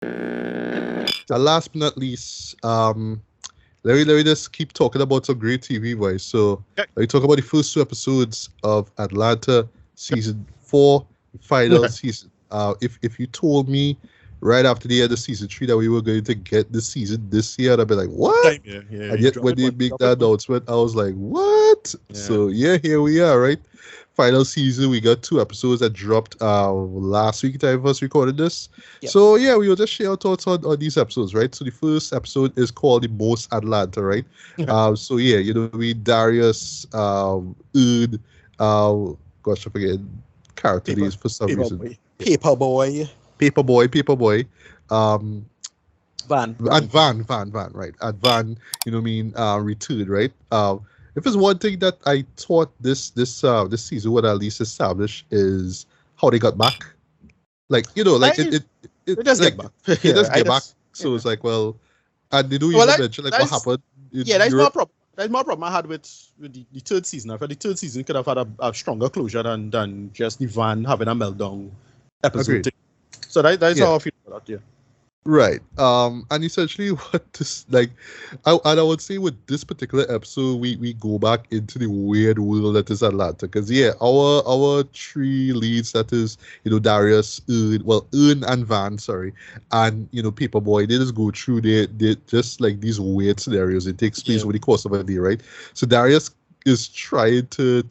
And last but not least, let me just keep talking about some great TV, boys. So Okay. let me talk about the first two episodes of Atlanta season 4, final season. If you told me right after the end of season 3 that we were going to get the season this year, I'd be like, what? Time, yeah. And You yet drop when it, they man. make Drop that it, man. announcement, I was like, what? Yeah. So yeah, here we are, right? Final season. We got 2 episodes that dropped last week time first recorded this. Yep. So yeah, we will just share our thoughts on these episodes, right? So the first episode is called The Most Atlanta, right? So yeah, we Darius, Ud, gosh, I forget character Paper, names for some paper reason. boy, paper boy. Paperboy, um, Van. at Van, right? At Van, return, right? If it's one thing that I thought this season would at least establish is how they got back. Like, like They just like get back. they just I get back. just. So it's like, well, and they don't Well, even mention like what happened in that's my Europe. problem. That's my problem I had with the third season. I felt the third season could have had a stronger closure than just the Van having a meltdown episode. Agreed. Thing. So that's Yeah. how I feel about that. Yeah. Right. And essentially what this like I would say with this particular episode we go back into the weird world that is Atlanta. Because yeah, our 3 leads, that is, Darius, Earn and Van, sorry, and Paperboy, they just go through they just like these weird scenarios. It takes place over the course of a day, right? So Darius is trying to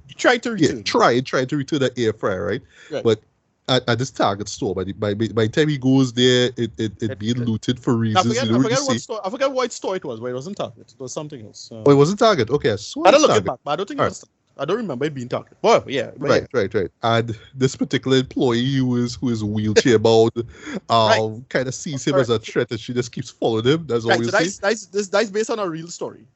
He tried to return. try to return the air fryer, right? Right. But at this Target store, by the time he goes there, it being looted for I reasons forget, you don't really what see. store. I forget what store it was, but it wasn't Target. It was something else. Oh, it wasn't Target. Okay, I swear I it don't was look it Target. back, but I don't think it Alright. was. I don't remember it being Target. Well, yeah. But Right. And this particular employee who is wheelchair bound, kind of sees him as a threat, and she just keeps following him. That's all Right. we So see. that's based on a real story.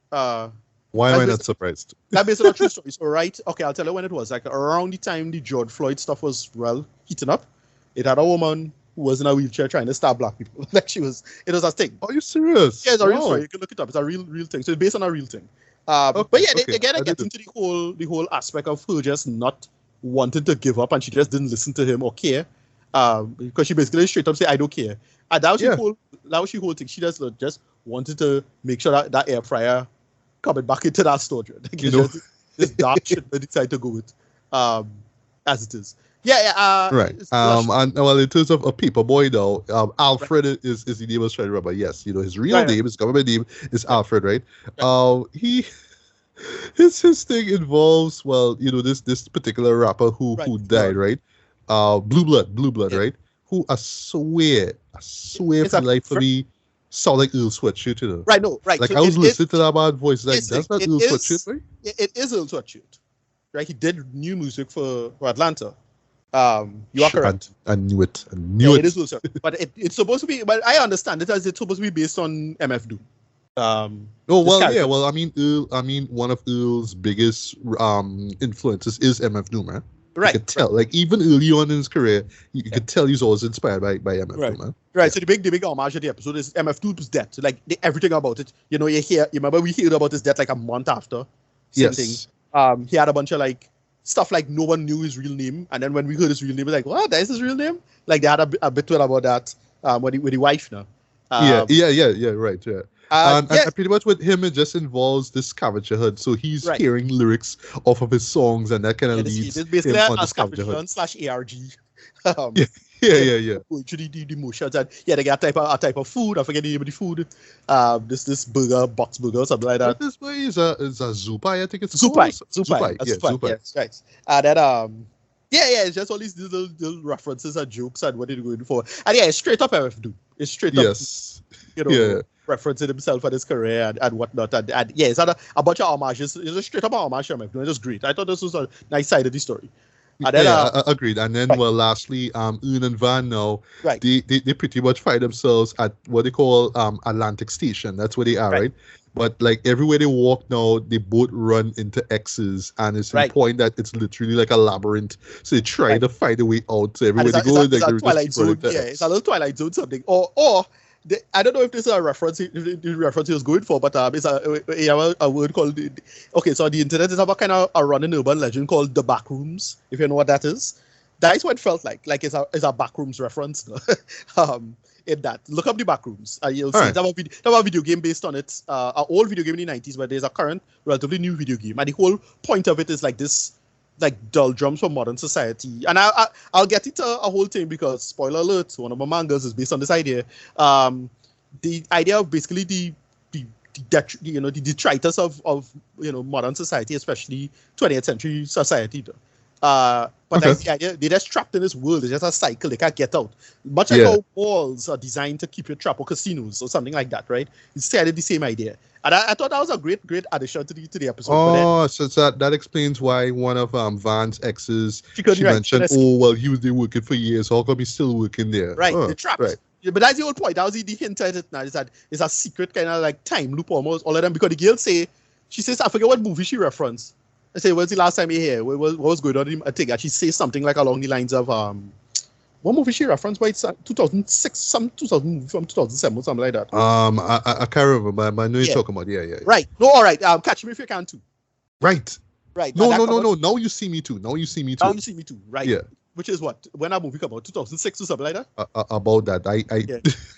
Why am I that's not surprised? That's based on a true story. So okay, I'll tell you when it was. Like around the time the George Floyd stuff was heating up, it had a woman who was in a wheelchair trying to stab black people. Like it was a thing. Are you serious? Yeah, it's a real Wow. story. You can look it up. It's a real thing. So it's based on a real thing. Okay, But yeah, okay. they get I into the whole aspect of her just not wanting to give up, and she just didn't listen to him or care. Because she basically straight up say, "I don't care." And that was the whole thing. She just wanted to make sure that air fryer coming back into that store. Like, this dark shit they decide to go with, as it is. Yeah. Right. And well, in terms of a Paperboy, though, Alfred is the name I was trying to remember. Yes, his real name, his government name is Alfred, right? He his thing involves, well, this particular rapper who died, right? Blue Blood, right? Who I swear for life for me sound like Earl Sweatshirt, Right, no, right. Like So I was listening to that man's voice, like that's not Earl Sweatshirt, right? It is Earl Sweatshirt, right? He did new music for Atlanta. You are correct. I knew it. It is Earl Sweatshirt, but it's supposed to be. But I understand it as it's supposed to be based on MF Doom. Well, I mean, one of Earl's biggest influences is MF Doom, man. Right. You could tell, like even early on in his career, you could tell he's always inspired by MF Right. Doom, man. Right. Yeah. So the big homage of the episode is MF Doom's death. So, like everything about it. You remember we heard about his death like a month after. Same thing. He had a bunch of like stuff like no one knew his real name, and then when we heard his real name, we're like, what? That is his real name? Like they had a bit to it about that with the wife now. Right, yeah. And pretty much with him, it just involves this scavenger hunt. So he's hearing lyrics off of his songs, and that kind of leads it's basically him on a the scavenger scavenger hunt. hunt / ARG. Yeah. Going through the motions, and they got a type of food. I forget the name of the food. This burger, box burger, or something like that. This way is a Zupai, I think it's Zupai. Zupai. Yes, right. And then it's just all these little references and jokes and what they're going for. And yeah, it's straight up MF Doom. It's straight up. Yes. Referencing himself and his career and whatnot. And yeah, it's had a bunch of homages. It's a straight up homage to MF Doom. It's just great. I thought this was a nice side of the story. And then, agreed. And then, well, lastly, Eun and Van now, they pretty much find themselves at what they call Atlantic Station. That's where they are, right? But like everywhere they walk now, they both run into X's, and it's the point that it's literally like a labyrinth. So they try to find a way out. So everywhere they go, it's a Twilight Zone. Yeah, it's a little Twilight Zone something. Or I don't know if this is a reference. If the reference he was going for, but it's a word called. Okay, so on the internet is about kind of a running urban legend called the back rooms. If you know what that is, that is what it felt like. Like it's a Backrooms reference. In that, look up the Backrooms. You'll see it's a video game based on it. An old video game in the 90s, but there's a current, relatively new video game, and the whole point of it is like this, like doldrums for modern society. And I'll get into a whole thing because spoiler alert, one of my mangas is based on this idea. The idea of basically the detritus of modern society, especially 20th century society. But that's the idea. They're just trapped in this world. It's just a cycle. They can't get out. Much like how malls are designed to keep you trapped, or casinos or something like that, right? It's kind of the same idea. And I thought that was a great addition to the episode. Oh, so that explains why one of Van's exes, she mentioned, he was there working for years. How come he's still working there? Right, they're trapped. Right. Yeah, but that's the whole point. That was the hint at it now. Is that it's a secret kind of like time loop almost, all of them. Because the girl she says, I forget what movie she referenced. I say, when's the last time you here? What was going on? I think she says something like along the lines of what movie she referenced? By 2006, some 2000 movie from 2007 or something like that. I can't remember. I know you're talking about. Yeah. Right. No, all right. Catch Me If You Can too. Right. No. Now you see me too. Right. Yeah. Which is what? When that movie came out, 2006 or something like that? About that. I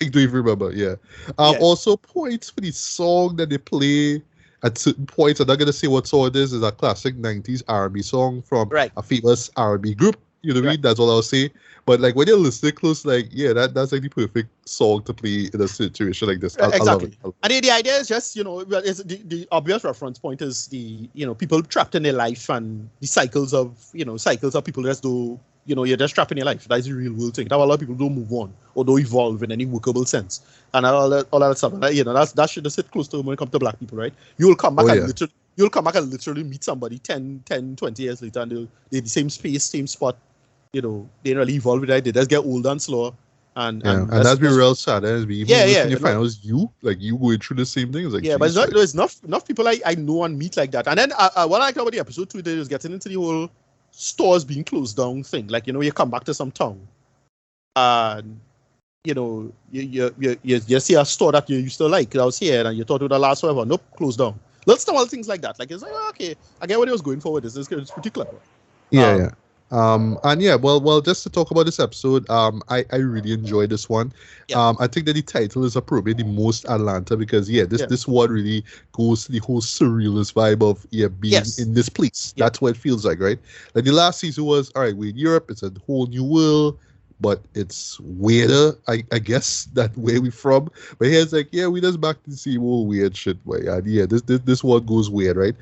don't even remember. Yeah. Also, points for the song that they play at certain points. I'm not going to say what song it is. It's a classic 90s R&B song from a famous R&B group. You know what I mean? That's all I'll say. But like when you're listening close, like, yeah, that's like the perfect song to play in a situation like this. I love it. And the idea is just, the obvious reference point is the, people trapped in their life and the cycles of people just do, you're just trapped in your life. That's the real world thing. That a lot of people don't move on or don't evolve in any workable sense. And all that stuff. And, that should just sit close to when it comes to black people, right? You'll come back and literally meet somebody 10, 20 years later and they're the same space, same spot. They don't really evolve with that. They just get older and slower. And that's be real sad. When you find out it's you going through the same thing. It's like, but there's enough people I know and meet like that. And then what I like about the episode 2 is getting into the whole stores being closed down thing. Like, you come back to some town and you see a store that you used to like that was here and you thought it would last forever. Nope, closed down. Little small things like that. Like, it's like, okay, I get what he was going for with this. It's pretty clever. Well, just to talk about this episode, I really enjoyed this one. I think that the title is appropriate the most Atlanta because this one really goes to the whole surrealist vibe of being in this place. That's what it feels like, right? Like the last season was, all right, we're in Europe, it's a whole new world, but it's weirder, I guess, that where we from. But here it's like, we just back to the same old weird shit, boy. And this one goes weird, right?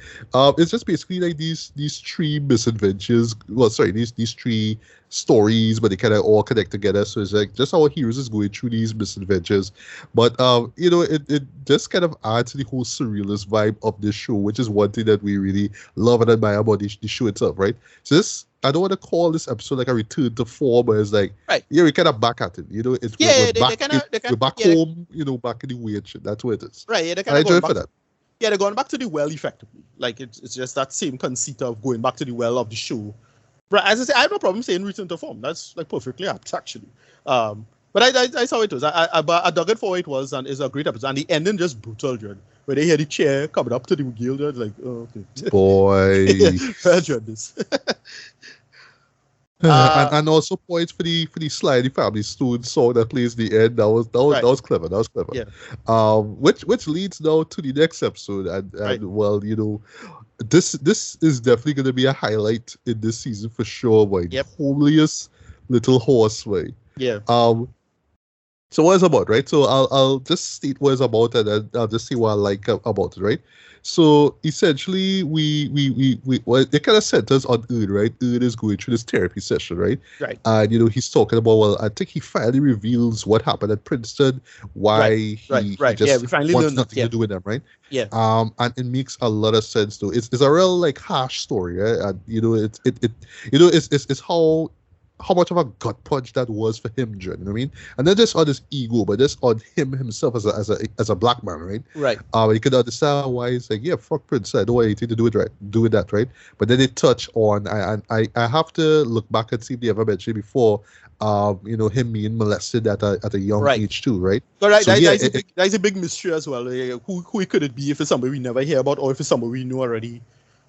It's just basically like these three misadventures. Well, sorry, these three stories, but they kind of all connect together. So it's like just our heroes is going through these misadventures. But it just kind of adds to the whole surrealist vibe of this show, which is one thing that we really love and admire about the show itself, right? So this, I don't want to call this episode like a return to form, but it's like, we're kind of back at it. We're back home, back in the weird shit. That's what it is. Right, yeah, I enjoy it for that. Yeah, they're going back to the well effectively. Like, it's just that same conceit of going back to the well of the show. But as I say, I have no problem saying return to form. That's like perfectly apt, actually. But I saw it was. I dug it for what it was, and it's a great episode. And the ending just brutal, John. Where they hear the chair coming up to the guild, it's like, oh, okay. Boy. This. And also points for the Sly the Family Stone song that plays the end. That was clever. That was clever. Yeah. Which leads now to the next episode, and well, this is definitely going to be a highlight in this season for sure. Boy, the homeliest little horse way. Yeah. So what it's about, right? So I'll just state what it's about, and then I'll just see what I like about it, right? So essentially, we it kind of centers on Ern, right? Ern is going through this therapy session, right? Right. And he's talking about, well, I think he finally reveals what happened at Princeton, why he just we finally wants learned nothing to do with them, right? Yeah. And it makes a lot of sense though. It's a real like harsh story, right? And it's how much of a gut punch that was for him, John. You know what I mean? And not just on his ego, but just on him himself as a black man, right? Right. You could understand why he's like, fuck Prince. I don't want anything to do with that, right? But then they touch on, and I have to look back and see if they ever mentioned before, him being molested at a young age too, right? But right, so, that's a big mystery as well. Who could it be? If it's somebody we never hear about, or if it's somebody we know already?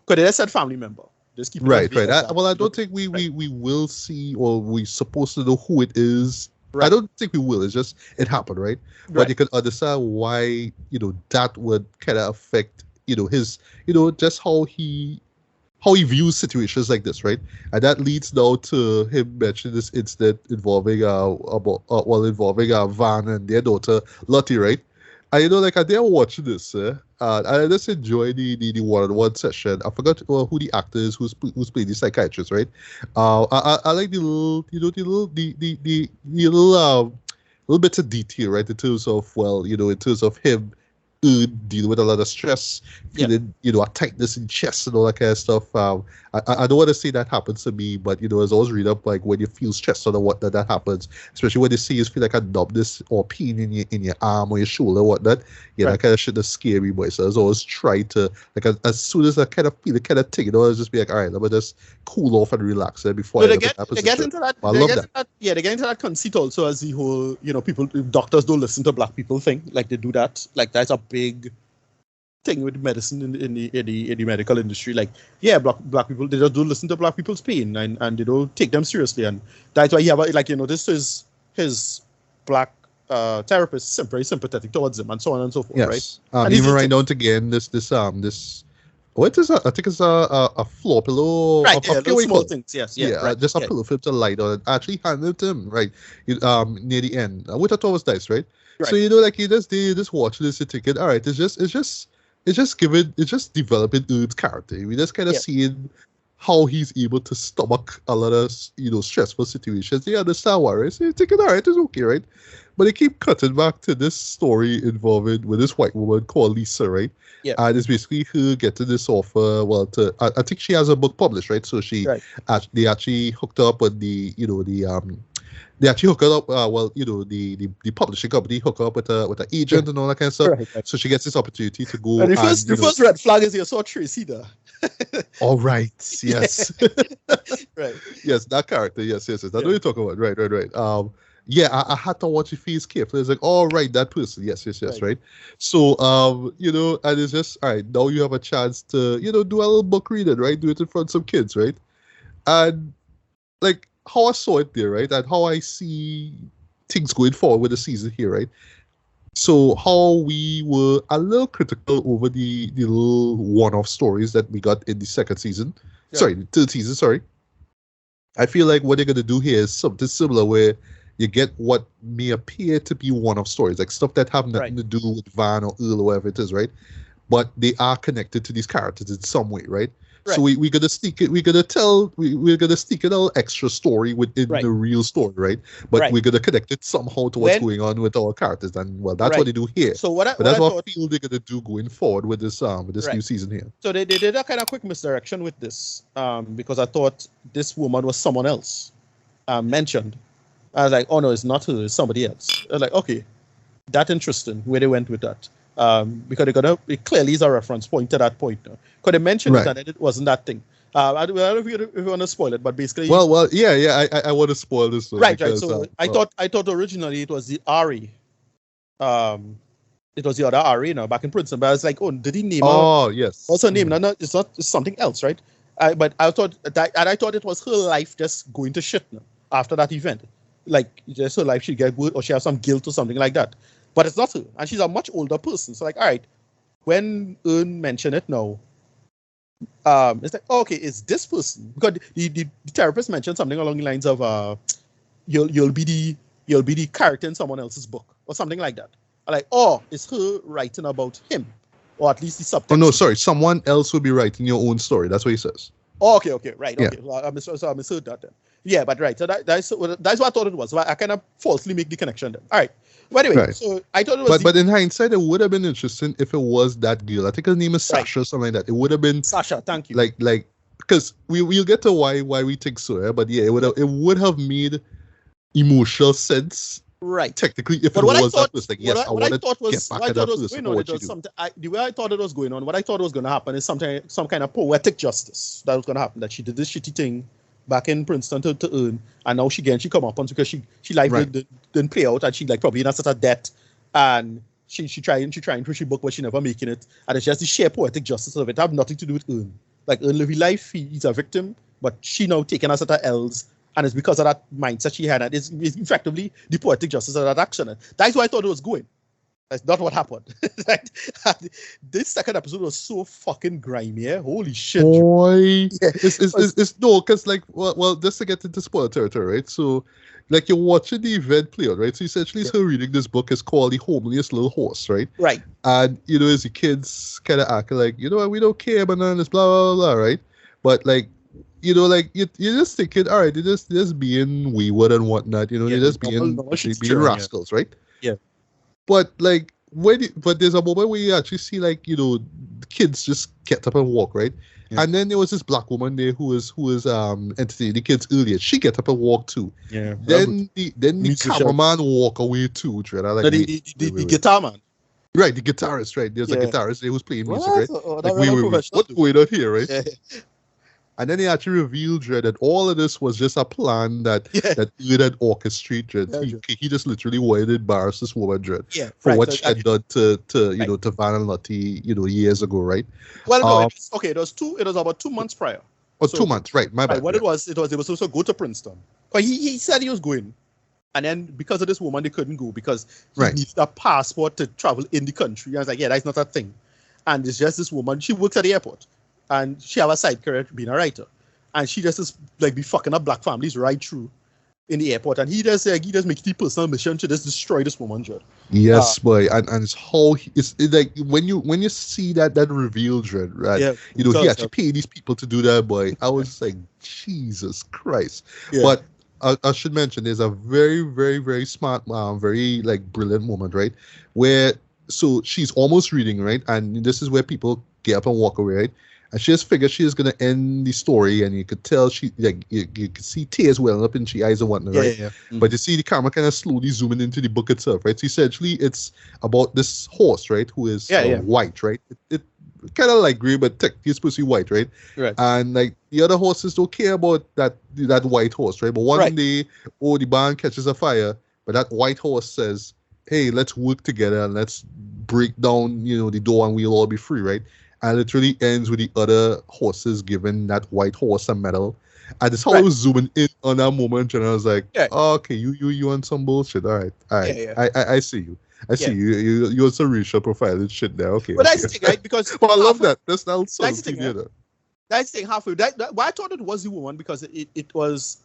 Because they said family member. Just keep it Right, as vague right. as that. Well, I You don't don't- think we, right. we will see, or we supposed to know who it is. I Right. don't think we will. It's just it happened, right? But Right. you can understand why, that would kind of affect, his, just how he views situations like this, right? And that leads now to him mentioning this incident involving involving Van and their daughter Lottie, right? And like I did watching this, and I just enjoy the one-on-one session. I forgot who the actor is who's playing the psychiatrist, right? I like the little, the little bits of detail, right? In terms of, in terms of him dealing with a lot of stress, Yeah. feeling, a tightness in chest and all that kind of stuff. I don't want to say that happens to me, but as I always read up, like when you feel stressed or what that happens, especially when you see you feel like a numbness or pain in your arm or your shoulder or whatnot. Yeah, Right. that kind of shit is scary, boy. So I was always try to, like, as soon as I kind of feel the kind of thing, I was just be like, all right, let me just cool off and relax before So I they end up in get that they get position. into that I they love get that. into that yeah they get into that conceit also as the whole people doctors don't listen to black people thing, like they do that, like that's a big thing with medicine in the medical industry. Like, yeah, black people, they just don't listen to black people's pain, and they don't take them seriously, and that's why he have this is his black therapist very sympathetic towards him and so on and so forth, right? Yes. And he's Even right just now again, this what is that? I think it's a floor pillow. right, I yeah, forget those what you small call it. things, yes, yeah, Yeah, right, just a yeah, pillow for him to lie on. I actually handed it to him, right? Near the end, which I thought was nice, right? So right, like you just watch this, you're thinking, all right, it's just developing Ud's character. We just kind of yeah, seeing how he's able to stomach a lot of stressful situations. You understand why, right? So you're thinking, all right, it's okay, right? But they keep cutting back to this story involving with this white woman called Lisa, right? yeah, And it's basically her getting this offer. Well, I think she has a book published, right? So right, they actually hooked up with they actually hook her up. The publishing company hook her up with a right, agent and all that kind of stuff. right, right. So she gets this opportunity to go And the and first the first red flag is you saw Tracy there. all right, yes, Right, yes, that character, yes. I know yeah, you're talking about, right. Yeah, I had to watch his face carefully. It's like, all right, that person, yes, right, right. So, and it's just, all right, now you have a chance to, do a little book reading, right? Do it in front of some kids, right? And like how I saw it there, right, and how I see things going forward with the season here, right? So how we were a little critical over the little one-off stories that we got in the second season. right, Sorry, the third season, sorry. I feel like what they're gonna do here is something similar where you get what may appear to be one-off stories, like stuff that have nothing right, to do with Van or Earl or whatever it is, right? But they are connected to these characters in some way, right? So right, we're gonna sneak it. We're gonna sneak a little extra story within right, the real story, right? But right. we're gonna connect it somehow to what's When going on with our characters, and well, that's what right. they do here. So But what that's I what thought I feel they're gonna do going forward with this new right. season here. So they did a kind of quick misdirection with this, because I thought this woman was someone else mentioned. I was like, oh no, it's not her, it's somebody else. I was like, okay, that's interesting where they went with that. Because it clearly is a reference point to that point. Because they mentioned it Right. and it wasn't that thing. I don't know if you want to spoil it, but basically, Well, yeah. I want to spoil this though, right. because So I thought originally it was the Ari, it was the other Ari, back in Princeton. But I was like, oh, did he name her? oh yes, What's her name? No, it's not. It's something else, right? But I thought I thought it was her life just going to shit after that event. Like, just her life, she get good or she has some guilt or something like that. But it's not her, and she's a much older person. So like, all right, when Earn mentioned it now, it's like, okay, it's this person, because the therapist mentioned something along the lines of you'll be the character in someone else's book or something like that. I'm like, oh, it's her writing about him, or at least the subtext. Oh no, sorry. Someone else will be writing your own story. That's what he says. Oh, okay, right, Yeah. okay. Well, I misheard that then. Yeah, but right. So that's what I thought it was. So I kind of falsely make the connection then. All right. But anyway, Right. so I thought it was But in hindsight, it would have been interesting if it was that girl. I think her name is Right. Sasha or something like that. It would have been Sasha. Thank you. like because we'll get to why we think so. Yeah? But yeah, it would have made emotional sense right. technically if But it what I was thought, that person. Like, yes, I what I want thought to get was, back what I at thought that was person going for on, what it she was do. something. The way I thought it was going on, what I thought was going to happen is some kind of poetic justice that was going to happen. That she did this shitty thing back in Princeton to earn, and now she come up on because she life Right. didn't play out, and she like probably in a sort of debt, and she trying to push the book, but she never making it, and it's just the sheer poetic justice of it. Have nothing to do with earn. like in living life, he's a victim, but she now taking a set of L's, and it's because of that mindset she had, and it's effectively the poetic justice of that action. That's why I thought it was going. That's not what happened. Like, this second episode was so fucking grimy. Yeah? Holy shit, boy! Yeah. It's no, because like, well, just to get into spoiler territory, right? So, like, you're watching the event play out, right? So essentially, it's her reading this book. It's called The Homeliest Little Horse, right? Right. And as the kids kind of act like, we don't care about none of this, blah blah blah, right? But like, like you're just thinking, all right, they're just being wayward and whatnot, they're just being rascals, right? Yeah. But like but there's a moment where you actually see like the kids just get up and walk, right? Yeah. And then there was this black woman there who was entertaining the kids earlier. She get up and walk too. Yeah. Then the cameraman walk away too. Right? Like, the guitar man. Right, the guitarist, right? There's a guitarist there who's playing music, right? Like, what's going on here, right? Yeah. And then he actually revealed, Dread, that all of this was just a plan that Ed had orchestrated, Dread. He just literally wanted to embarrass this woman, Dread, for what she had done to Van and Lottie, years ago, right? Well, no, it was about 2 months prior. Oh, so, 2 months, right? My bad. What it was they were supposed to go to Princeton. But he said he was going. And then because of this woman, they couldn't go because he needed a passport to travel in the country. I was like, yeah, that's not a thing. And it's just this woman. She works at the airport. And she have a side career being a writer. And she just is like be fucking up black families right through in the airport. And he just makes the personal mission to just destroy this woman, Dread. Yes, boy. And it's how it's like when you see that reveal, Dread, right? Yeah, he actually paid these people to do that, boy. I was like, Jesus Christ. Yeah. But I should mention there's a very, very, very smart, very like brilliant woman, right? Where so she's almost reading, right? And this is where people get up and walk away, right? And she just figured she was gonna end the story, and you could tell she like you could see tears welling up in her eyes and whatnot, right? Yeah. Mm-hmm. But you see the camera kind of slowly zooming into the book itself, right? So essentially, it's about this horse, right, who is white, right? It kind of like gray, but technically it's supposed to be white, right? Right. And like the other horses don't care about that white horse, right? But one day, the barn catches a fire, but that white horse says, "Hey, let's work together and let's break down, the door, and we'll all be free," right? And it really ends with the other horses giving that white horse a medal. And it's how I was zooming in on that moment, and I was like, oh, okay, you on some bullshit. All right. I see you. I see you. You're on some racial profiling shit there. Okay. But that's the thing, right? Because but I love that. That's the thing. That's the thing. Halfway. Why I thought it was the woman because it was.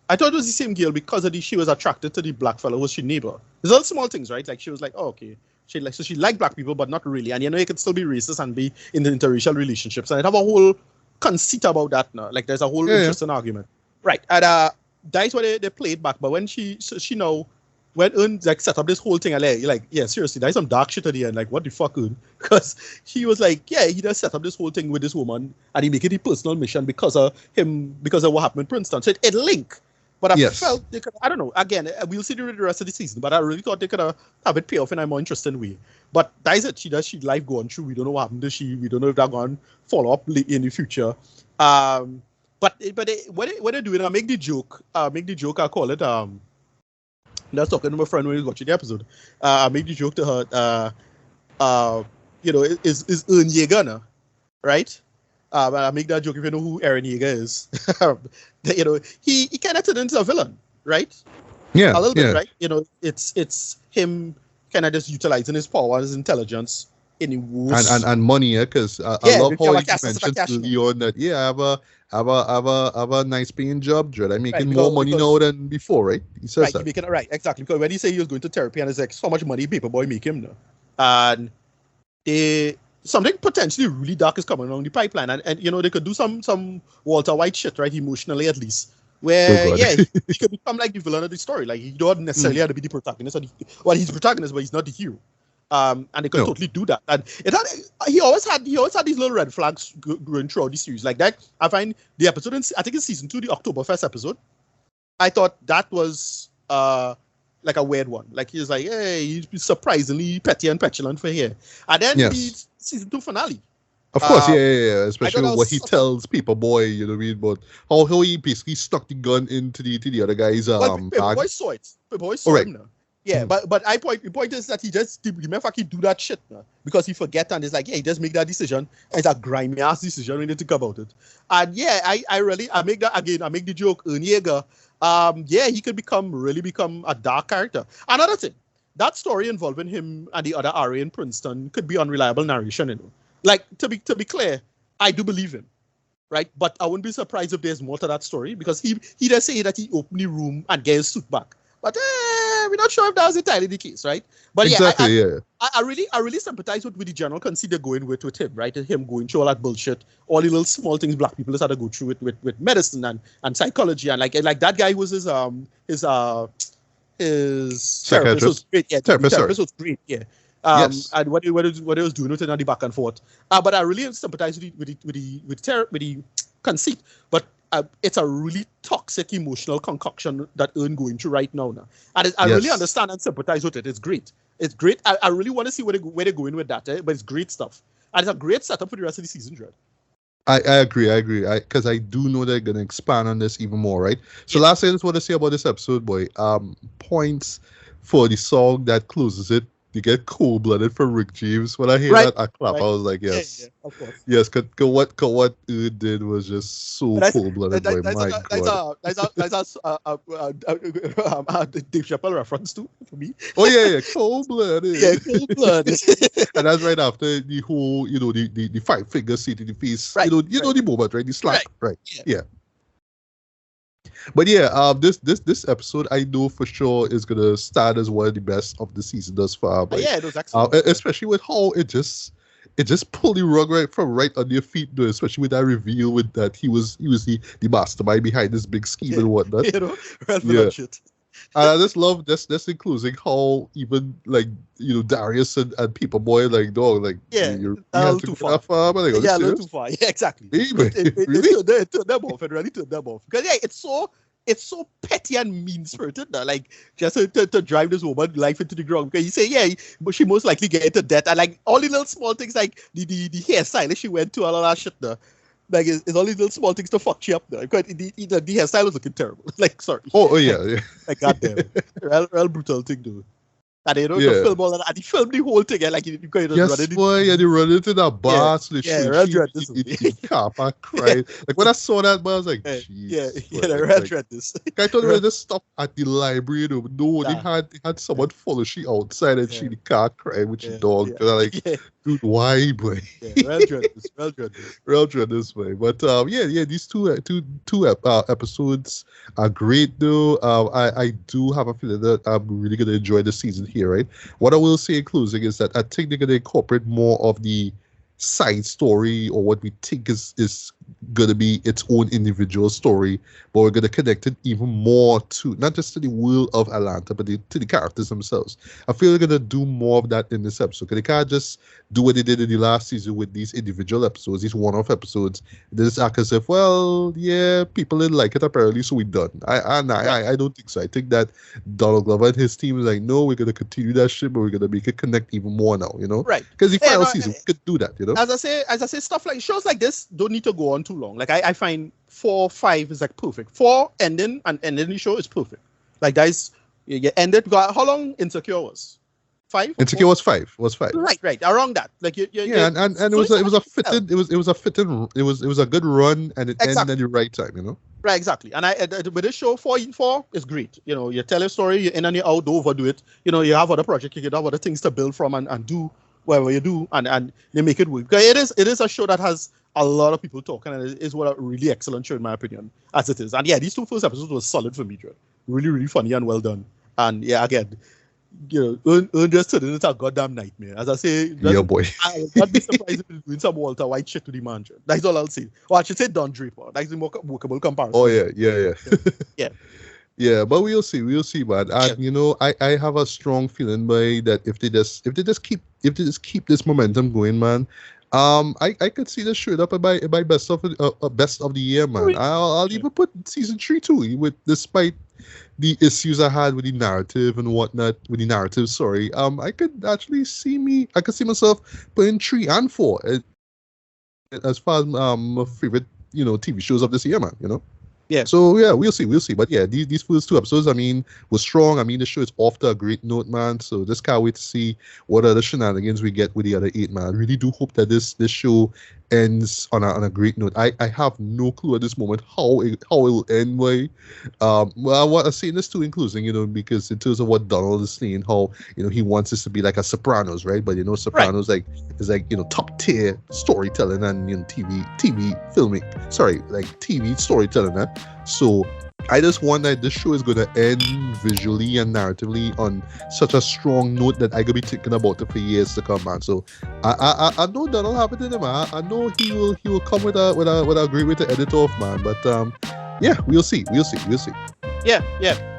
I thought it was the same girl because she was attracted to the black fellow who was she neighbor. There's all small things, right? Like she was like, oh, okay. She liked black people, but not really. And you could still be racist and be in the interracial relationships. And I have a whole conceit about that now. Like there's a whole interesting argument. Right. And that's why they played back. But when she now went and like set up this whole thing, seriously, there's some dark shit at the end. Like, what the fuck, because he was like, he just set up this whole thing with this woman and he make it a personal mission because of what happened in Princeton. So it linked. But I felt they could, I don't know, again, we'll see the rest of the season, but I really thought they could have it pay off in a more interesting way. But that is it. She life going through. We don't know what happened to she. We don't know if they're going to follow up in the future. But what they doing, I make the joke, I call it, I was talking to my friend when he was watching the episode. I make the joke to her, is Ern Yeager now, right? I make that joke if you know who Eren Yeager is. He kind of turned into a villain, right? Yeah, a little bit, right? It's him kind of just utilizing his power, his intelligence in the worst and money, because I love how you mentioned early on that. I have a nice paying job, Dread. I'm making more money now than before, right? He says that. Right, exactly. Because when he said he was going to therapy, and it's like so much money, Paperboy make him now, and something potentially really dark is coming along the pipeline, and they could do some Walter White shit, right? Emotionally, at least, where he could become like the villain of the story. Like he don't necessarily have to be the protagonist, he's the protagonist, but he's not the hero. And they could totally do that. And he always had these little red flags going throughout the series. Like that, I find the episode I think in season 2, the Oktoberfest episode, I thought that was like a weird one. Like he's like, hey, he's surprisingly petty and petulant for here. And then the season 2 finale. Of course, especially what he tells Paperboy, you know what I mean, but how he basically stuck the gun into the other guy's bag. Paperboy saw it. Paperboy saw him now. Yeah, but the point is that remember he do that shit because he forget and it's like, yeah, he just make that decision. And it's a grimy ass decision when you think about it. And yeah, I make that again. I make the joke, Ernjäger. Yeah, he could really become a dark character. Another thing, that story involving him and the other RA in Princeton could be unreliable narration, you know. Like to be clear, I do believe him. Right, but I wouldn't be surprised if there's more to that story because he does say that he opened the room and get his suit back. But we're not sure if that was entirely the case, right? But exactly, I really sympathize with the general conceit they're going with him, right? Him going through all that bullshit, all the little small things black people just had to go through with medicine and psychology and like that guy was his therapist was great. Yeah, therapist was great. Yeah. Yes. And what he was doing with it on the back and forth. But I really sympathize with the conceit. But it's a really toxic emotional concoction that Ern going through right now. And I really understand and sympathize with it. It's great. It's great. I really want to see where they're going with that. But it's great stuff. And it's a great setup for the rest of the season, Dread. I agree. Because I do know they're going to expand on this even more, right? So last thing I just want to say about this episode, boy. Points for the song that closes it. You get cold-blooded from Rick James. When I hear that, I clap. I was like, yes. Yeah, of course. Yes, because what Ern did was just so cold-blooded. That's a Dave Chappelle reference to for me. Oh, yeah, cold-blooded. Yeah, cold-blooded. And that's right after the whole, the 5 finger seat in the face. Right, you know the moment, right? The slap, right? Yeah. But yeah, this episode I know for sure is gonna start as one of the best of the season thus far. But, it was excellent. Especially with how it just pulled the rug right under your feet, though. Especially with that reveal with that he was the mastermind behind this big scheme and whatnot. Shit. And I just love this including how even like Darius and Paperboy like dog like you're a little too far. A little too far. Yeah, exactly. Really? It turned them off. It really turned them off because it's so petty and mean spirited now. Like just to drive this woman life into the ground because you say but she most likely get into debt and like all the little small things like the hairstylist she went to all of that shit now. Like it's all these little small things to fuck you up there. Because the hairstyle was looking terrible. Like sorry. Oh yeah. Like goddamn, real brutal thing, dude. And to film all that, and he filmed the whole thing, and like you run into that bar, the car cried. Like when I saw that, I was like, real dread this. I thought they just stopped at the library. No, they had someone follow she outside and she the car cried with your dog. And I'm like, dude, why, boy? Real dread this way. But these two episodes are great though. I do have a feeling that I'm really gonna enjoy the season here, right? What I will say in closing is that I think they're gonna incorporate more of the side story or what we think is going to be its own individual story, but we're going to connect it even more to not just to the world of Atlanta, but to the characters themselves. I feel they're going to do more of that in this episode. They can't just do what they did in the last season with these individual episodes, these one-off episodes. They just act as if, well, yeah, people didn't like it apparently, so we're done. I don't think so. I think that Donald Glover and his team is like, no, we're going to continue that shit, but we're going to make it connect even more now, Right. Because the final season, we could do that, As I say, stuff like shows like this don't need to go on too long. Like I find 4, 5 is like perfect. 4 ending and ending the show is perfect. Like guys, you ended. How long Insecure was? 5. Insecure was 5. Right. Around that. Like and it was a good run and it ended at the right time. Right, exactly. And with this show 4 is great. You tell a story, you're in and you're out, don't overdo it. You have other projects, you have other things to build from and do whatever you do, and they make it work. Because it is a show that has a lot of people talking, and it is what a really excellent show in my opinion, as it is. And yeah, these 2 first episodes were solid for me, Joe. Really, really funny and well done. And yeah, again, Ern just turned into a goddamn nightmare. As I say, boy. I would not be surprised if he's doing some Walter White shit to the man, Joe. That's all I'll say. Or I should say Don Draper. That's the more workable comparison. Oh yeah. Yeah. Yeah, but we'll see, man. And I have a strong feeling that if they just keep this momentum going, man, I could see this showing up in my best of the year, man. I'll even put season 3 too, despite the issues I had with the narrative and whatnot. I could actually see myself putting 3 and 4 as far as my favorite TV shows of this year, man. Yeah. So yeah, we'll see. But yeah, these first two episodes, I mean, were strong. I mean, the show is off to a great note, man. So just can't wait to see what other shenanigans we get with the other 8, man. I really do hope that this show ends on a great note. I have no clue at this moment how it will end. Well, I want to say this too, including, because in terms of what Donald is saying, how he wants this to be like a Sopranos, right? But Sopranos is like top tier storytelling and TV filming. Sorry, like TV storytelling. So I just want that this show is going to end visually and narratively on such a strong note that I could be thinking about it for years to come, man. So I know that'll happen to him, man. I know he will come with a great way to edit off, man. But yeah, we'll see. Yeah.